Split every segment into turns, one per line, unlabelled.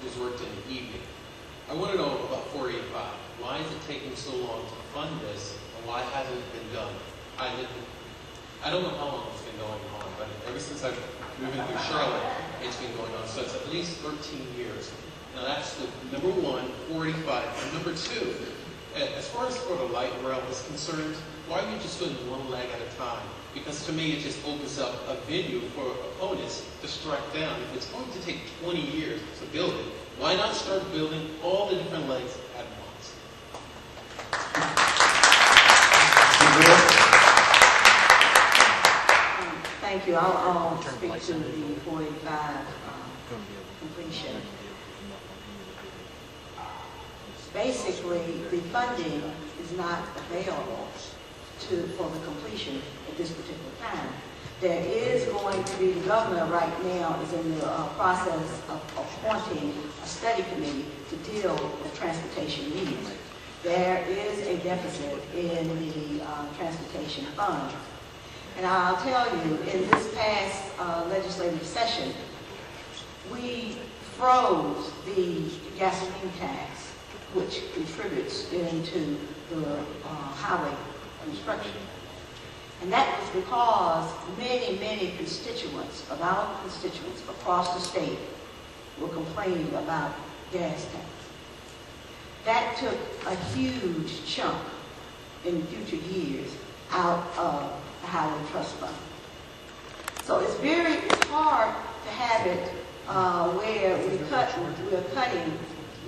is worked in the evening. I want to know about 485. Why is it taking so long to fund this, and why hasn't it been done? I don't know how long it's been going on, but ever since I've moved through Charlotte, it's been going on. So it's at least 13 years. Now that's the number one, 485. And number two, as far as for the light rail is concerned, why are you just doing one leg at a time? Because to me, it just opens up a venue for opponents to strike down. If it's going to take 20 years to build it, why not start building all the different legs at once?
Thank you. I'll speak to the 485 completion. Basically, the funding is not available for the completion at this particular time. There is going to be, the governor right now is in the process of appointing a study committee to deal with transportation needs. There is a deficit in the transportation fund. And I'll tell you, in this past legislative session, we froze the gasoline tax, which contributes into the highway construction. And that was because many, many constituents of our constituents across the state were complaining about gas tax. That took a huge chunk in future years out of the Highway Trust Fund. So it's hard to have it where we're cutting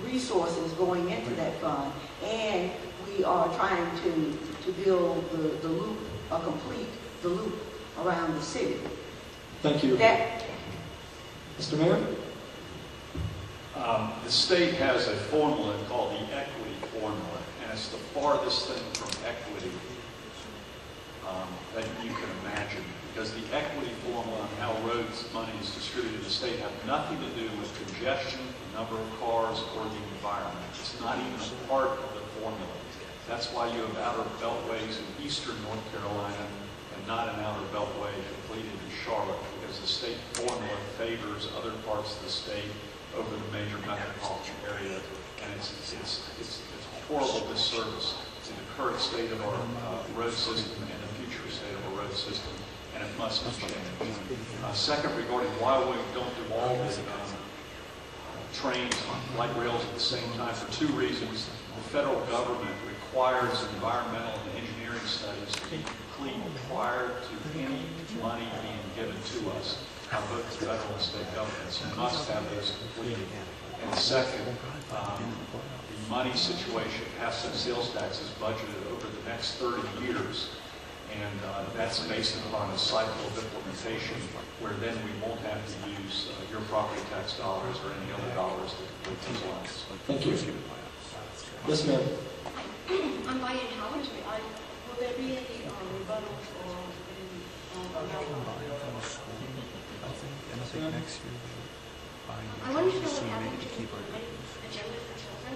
resources going into that fund, and we are trying to build the loop, or complete the loop around the city.
Thank you. Mr. Mayor?
The state has a formula called the equity formula, and it's the farthest thing from equity that you can imagine, because the equity formula and how roads money is distributed in the state have nothing to do with congestion, the number of cars, or the environment. It's not even a part of the formula. That's why you have outer beltways in eastern North Carolina and not an outer beltway completed in Charlotte, because the state formula favors other parts of the state over the major metropolitan area, and it's a horrible disservice to the current state of our road system and the future state of our road system, and it must be changed. Second, regarding why we don't do all the trains on light rails at the same time, for two reasons. The federal government requires environmental and engineering studies to be complete prior to any money being given to us. Both the federal and state governments must have those completed. And second, the money situation, half-cent sales tax is budgeted over the next 30 years, and that's based upon a cycle of implementation where then we won't have to use your property tax dollars or any other dollars to complete those lines.
Thank you. Yes, ma'am.
I'm Diane Howard. Will there be any rebuttals or any I wanted to know what happened to the agenda for children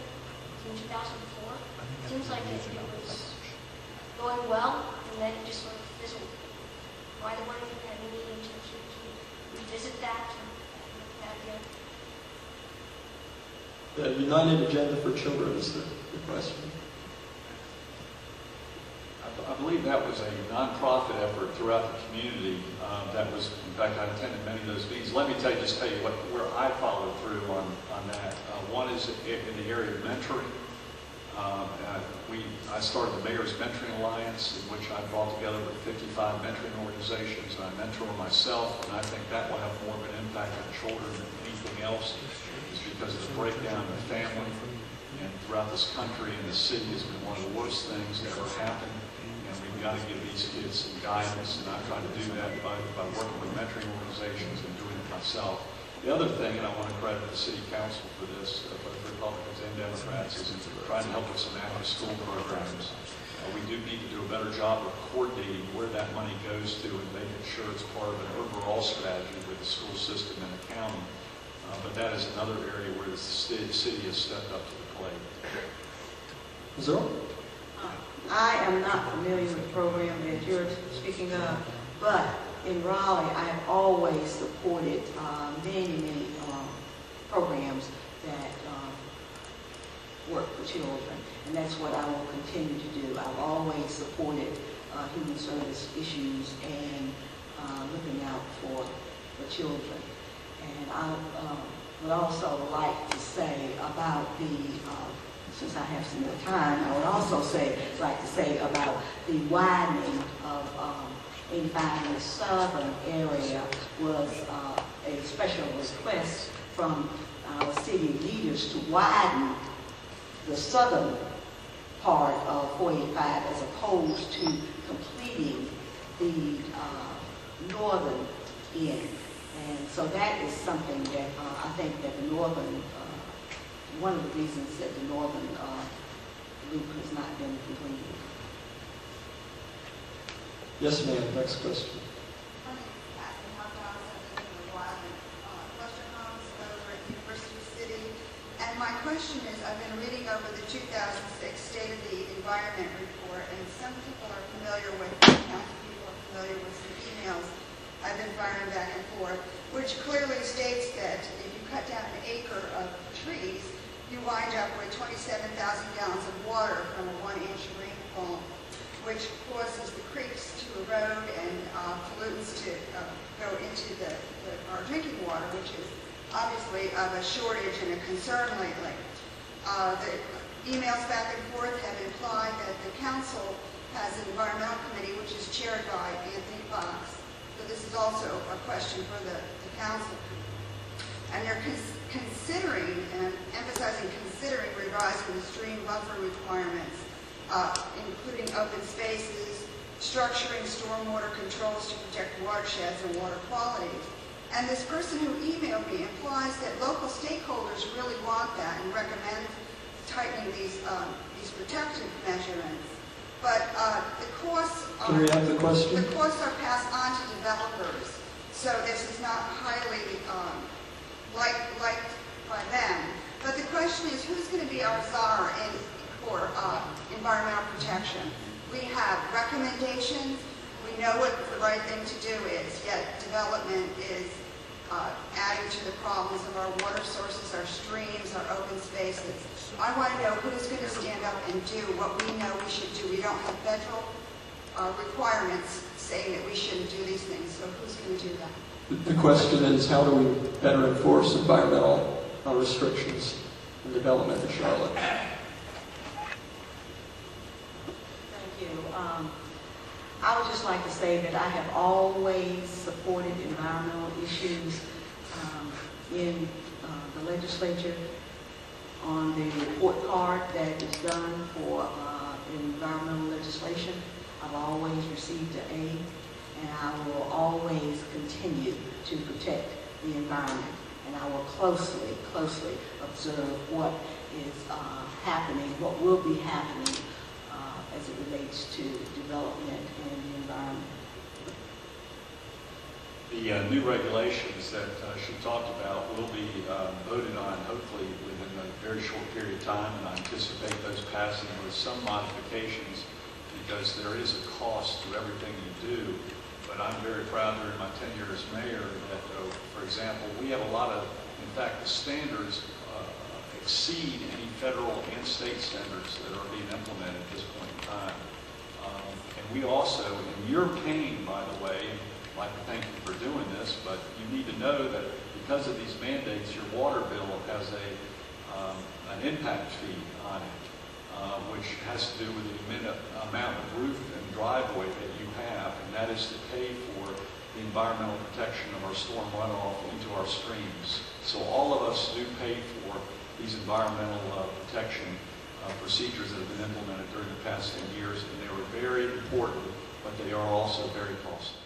in 2004. It seems like it was going well, and then it just sort of fizzled. Why there weren't any intention to revisit that and that again?
The United Agenda for Children is the question.
I believe that was a nonprofit effort throughout the community. That was, in fact, I attended many of those meetings. Let me tell you where I followed through on that. One is in the area of mentoring. I started the Mayor's Mentoring Alliance, in which I brought together 55 mentoring organizations, and I mentor myself, and I think that will have more of an impact on children than anything else, is because of the breakdown of the family. And throughout this country and the city has been one of the worst things that ever happened. We've got to give these kids some guidance, and I try to do that by working with mentoring organizations and doing it myself. The other thing, and I want to credit the City Council for this, both Republicans and Democrats, is trying to help with some after-school programs. We do need to do a better job of coordinating where that money goes to and making sure it's part of an overall strategy with the school system and the county. But that is another area where the city has stepped up to the plate.
Zero?
I am not familiar with the program that you're speaking of, but in Raleigh, I have always supported many programs that work for children, and that's what I will continue to do. I've always supported human service issues and looking out for children. And I would also like to say about since I have some more time, I would also like to say about the widening of 85 in the southern area was a special request from our city leaders to widen the southern part of 485 as opposed to completing the northern end. And so that is something that I think that the northern, one of the reasons that the northern loop has not been completed.
Yes, ma'am. Next question.
And my question is, I've been reading over the 2006 State of the Environment report, and some people are familiar with it, and people are familiar with some emails I've been firing back and forth, which clearly states that if you cut down an acre of trees, you wind up with 27,000 gallons of water from a 1-inch rainfall, which causes the creeks to erode and pollutants to go into our drinking water, which is obviously of a shortage and a concern lately. The emails back and forth have implied that the council has an environmental committee which is chaired by Anthony Fox. So this is also a question for the council. And they're considering, and I'm emphasizing considering, revising the stream buffer requirements, including open spaces, structuring stormwater controls to protect watersheds and water quality. And this person who emailed me implies that local stakeholders really want that and recommend tightening these protective measurements. But the costs are...
Can we have the question?
The costs are passed on to developers, so this is not highly liked by them. But the question is, who's going to be our czar for environmental protection? We have recommendations. We know what the right thing to do is, yet development is adding to the problems of our water sources, our streams, our open spaces. I want to know who's going to stand up and do what we know we should do. We don't have federal requirements saying that we shouldn't do these things, so who's going to do that?
The question is, how do we better enforce environmental restrictions and development in Charlotte?
Thank you. I would just like to say that I have always supported environmental issues in the legislature. On the report card that is done for environmental legislation, I've always received an A, and I will always continue to protect the environment. And I will closely observe what is happening, what will be happening as it relates to development and the environment.
The new regulations that she talked about will be voted on hopefully within a very short period of time, and I anticipate those passing with some modifications because there is a cost to everything you do. But I'm very proud during my tenure as mayor that, for example, we have a lot of, in fact, the standards exceed any federal and state standards that are being implemented at this point in time. And we also, and you're paying, by the way, I'd like to thank you for doing this, but you need to know that because of these mandates, your water bill has an impact fee on it, which has to do with the amount of roof and driveway that you have, and that is to pay for the environmental protection of our storm runoff into our streams. So all of us do pay for these environmental protection procedures that have been implemented during the past 10 years, and they were very important, but they are also very costly.